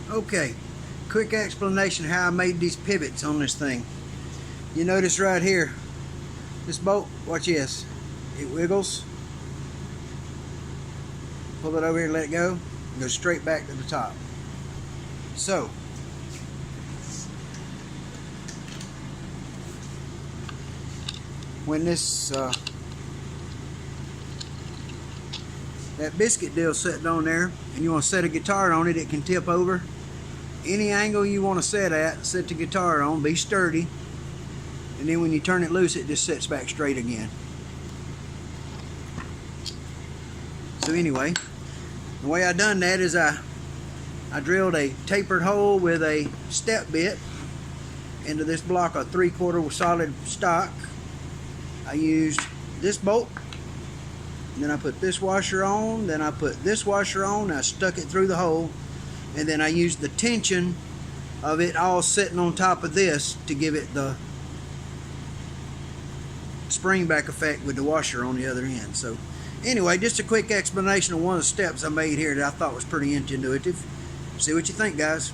Okay, quick explanation how I made these pivots on this thing. You notice right here, this bolt, watch this, it wiggles. Pull it over here, let it go, and go straight back to the top. So, when this that biscuit deal sitting on there and you want to set a guitar on it, it can tip over. Any angle you want to set at, set the guitar on, be sturdy, and then when you turn it loose it just sits back straight again. So anyway, the way I done that is I drilled a tapered hole with a step bit into this block of 3/4 solid stock. I used this bolt, and then I put this washer on, then I put this washer on, I stuck it through the hole, and then I used the tension of it all sitting on top of this to give it the spring back effect with the washer on the other end. So anyway, just a quick explanation of one of the steps I made here that I thought was pretty intuitive. See what you think, guys.